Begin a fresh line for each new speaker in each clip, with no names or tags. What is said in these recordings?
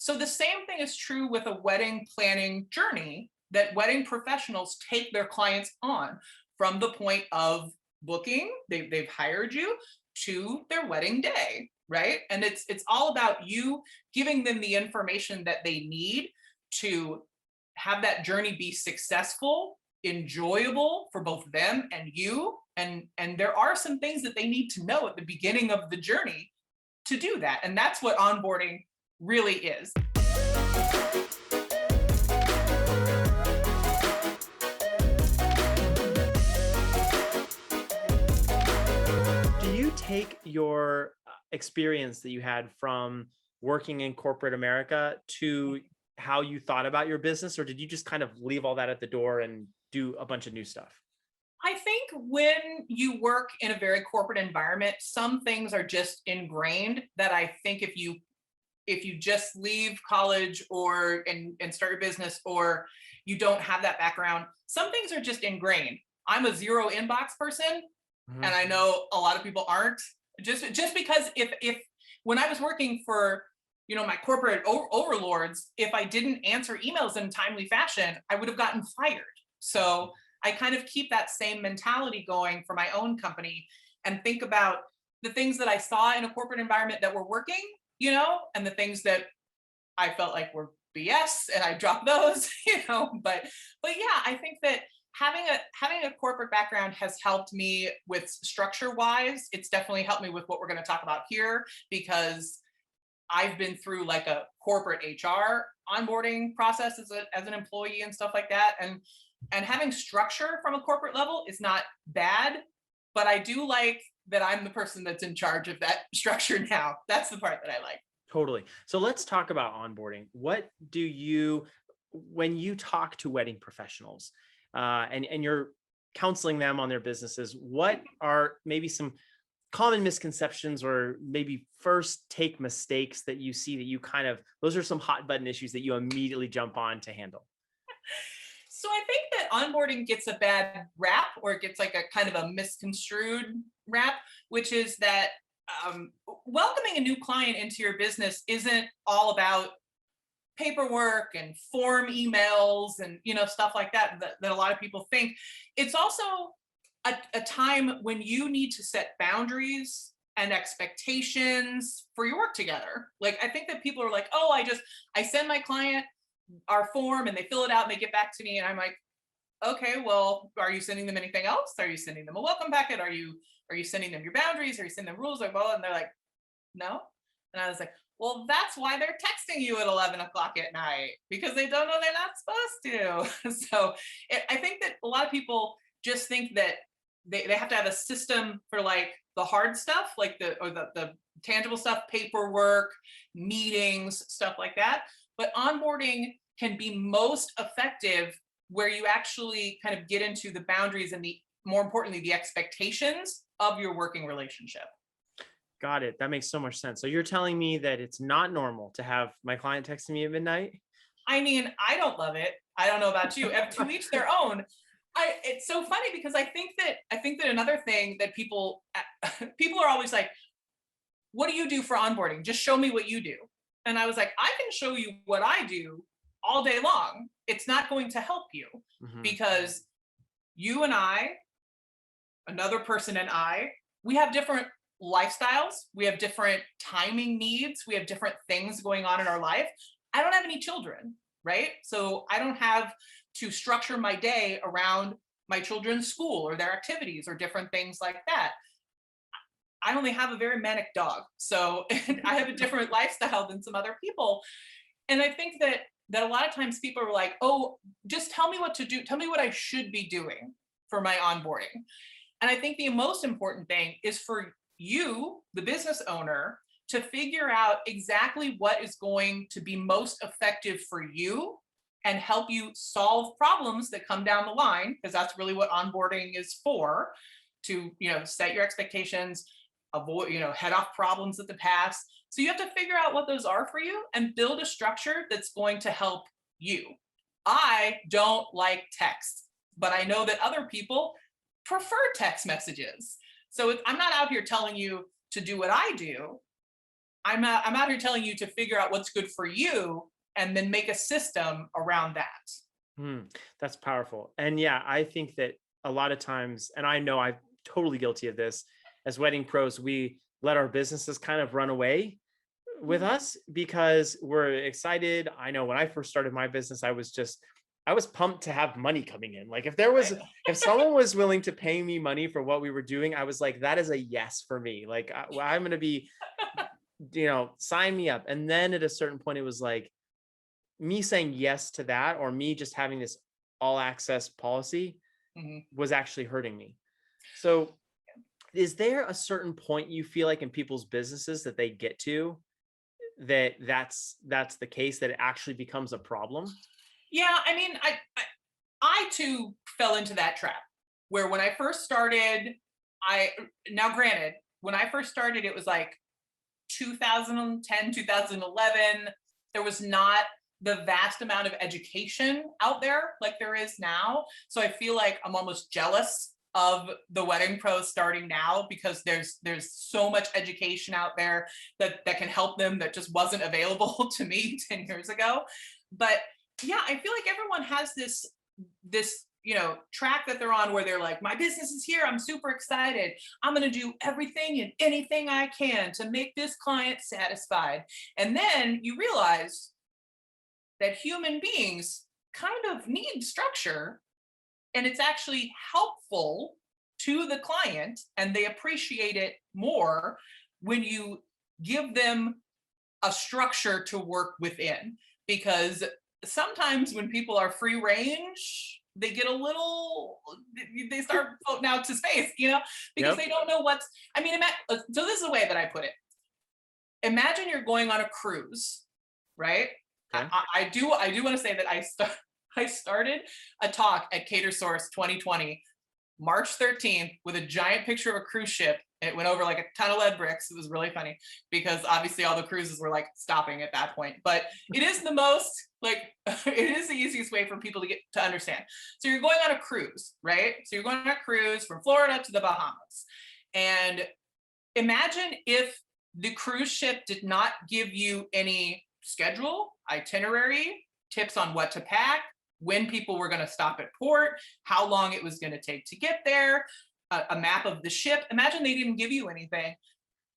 So the same thing is true with a wedding planning journey that wedding professionals take their clients on from the point of booking, they've hired you, to their wedding day, right? And it's all about you giving them the information that they need to have that journey be successful, enjoyable for both them and you. And there are some things that they need to know at the beginning of the journey to do that. And that's what onboarding really is.
Do you take your experience that you had from working in corporate America to how you thought about your business, or did you just kind of leave all that at the door and do a bunch of new stuff?
I think when you work in a very corporate environment, some things are just ingrained that I think if you just leave college or and start your business, or you don't have that background, some things are just ingrained. I'm a zero inbox person, and
Mhm.
I know a lot of people aren't. Just because if when I was working for my corporate overlords, if I didn't answer emails in a timely fashion, I would have gotten fired. So I kind of keep that same mentality going for my own company and think about the things that I saw in a corporate environment that were working, and the things that I felt like were BS, and I dropped those, But yeah, I think that having a corporate background has helped me with structure wise. It's definitely helped me with what we're going to talk about here, because I've been through like a corporate HR onboarding process as an employee and stuff like that. And having structure from a corporate level is not bad, but I do like that I'm the person that's in charge of that structure now. That's the part that I like.
Totally. So let's talk about onboarding. When you talk to wedding professionals, and you're counseling them on their businesses, what are maybe some common misconceptions or maybe first take mistakes that you see that those are some hot button issues that you immediately jump on to handle?
So I think that onboarding gets a bad rap, or it gets like a kind of a misconstrued rap, which is that welcoming a new client into your business isn't all about paperwork and form emails and stuff like that a lot of people think. It's also a time when you need to set boundaries and expectations for your work together. Like, I think that people are like, oh, I send my client our form and they fill it out and they get back to me, and I'm like, okay, well, are you sending them anything else? Are you sending them a welcome packet? Are you sending them your boundaries? Are you sending them rules? Like, well, and they're like, no. And I was like, well, that's why they're texting you at 11 o'clock at night, because they don't know they're not supposed to. So I think that a lot of people just think that they have to have a system for like the hard stuff, like the tangible stuff, paperwork, meetings, stuff like that. But onboarding can be most effective where you actually kind of get into the boundaries and more importantly, the expectations of your working relationship.
Got it. That makes so much sense. So you're telling me that it's not normal to have my client texting me at midnight?
I mean, I don't love it. I don't know about you. To each their own. It's so funny because I think that another thing that people are always like, "What do you do for onboarding? Just show me what you do." And I was like, "I can show you what I do all day long. It's not going to help you,
Mhm.
because you and I, another person and I, we have different lifestyles. We have different timing needs. We have different things going on in our life. I don't have any children, right? So I don't have to structure my day around my children's school or their activities or different things like that. I only have a very manic dog. So I have a different lifestyle than some other people. And I think that a lot of times people are like, "Oh, just tell me what to do. Tell me what I should be doing for my onboarding." And I think the most important thing is for you, the business owner, to figure out exactly what is going to be most effective for you and help you solve problems that come down the line, because that's really what onboarding is for, to, set your expectations, avoid, head off problems of the past. So you have to figure out what those are for you and build a structure that's going to help you. I don't like text, but I know that other people prefer text messages. So I'm not out here telling you to do what I do. I'm out here telling you to figure out what's good for you and then make a system around that.
Hmm, that's powerful. And yeah, I think that a lot of times, and I know I'm totally guilty of this, as wedding pros, we let our businesses kind of run away with
Mhm.
us because we're excited. I know when I first started my business, I was pumped to have money coming in. Like
Right.
if someone was willing to pay me money for what we were doing, I was like, that is a yes for me. Like I'm going to be, sign me up. And then at a certain point, it was like me saying yes to that, or me just having this all access policy
Mhm.
was actually hurting me. So is there a certain point you feel like in people's businesses that they get to that's the case, that it actually becomes a problem?
Yeah, I mean, I too fell into that trap where when I first started, I now granted, when I first started, it was like 2010, 2011. There was not the vast amount of education out there like there is now. So I feel like I'm almost jealous of the wedding pros starting now because there's so much education out there that can help them that just wasn't available to me 10 years ago. But yeah, I feel like everyone has this track that they're on where they're like, my business is here, I'm super excited, I'm going to do everything and anything I can to make this client satisfied. And then you realize that human beings kind of need structure, and it's actually helpful to the client and they appreciate it more when you give them a structure to work within. Because sometimes when people are free range, they get a little, they start floating out to space, because
Yep.
they don't know what's, I mean, so this is the way that I put it. Imagine you're going on a cruise, right?
Okay.
I do want to say that I started a talk at CaterSource 2020 March 13th with a giant picture of a cruise ship. It went over like a ton of lead bricks. It was really funny because obviously all the cruises were like stopping at that point. But it is the most like it is the easiest way for people to get to understand. So you're going on a cruise, right? So you're going on a cruise from Florida to the Bahamas. And imagine if the cruise ship did not give you any schedule, itinerary, tips on what to pack, when people were going to stop at port, how long it was going to take to get there, a map of the ship. Imagine they didn't give you anything.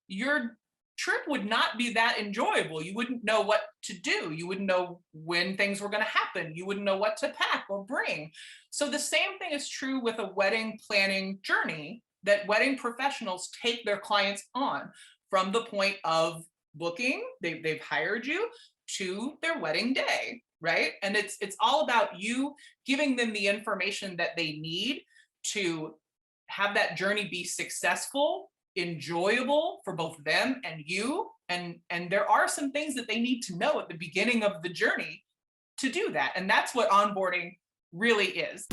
Your trip would not be that enjoyable. You wouldn't know what to do. You wouldn't know when things were going to happen. You wouldn't know what to pack or bring. So the same thing is true with a wedding planning journey that wedding professionals take their clients on from the point of booking, they've hired you, to their wedding day, right? And it's all about you giving them the information that they need to have that journey be successful, enjoyable for both them and you. And there are some things that they need to know at the beginning of the journey to do that. And that's what onboarding really is.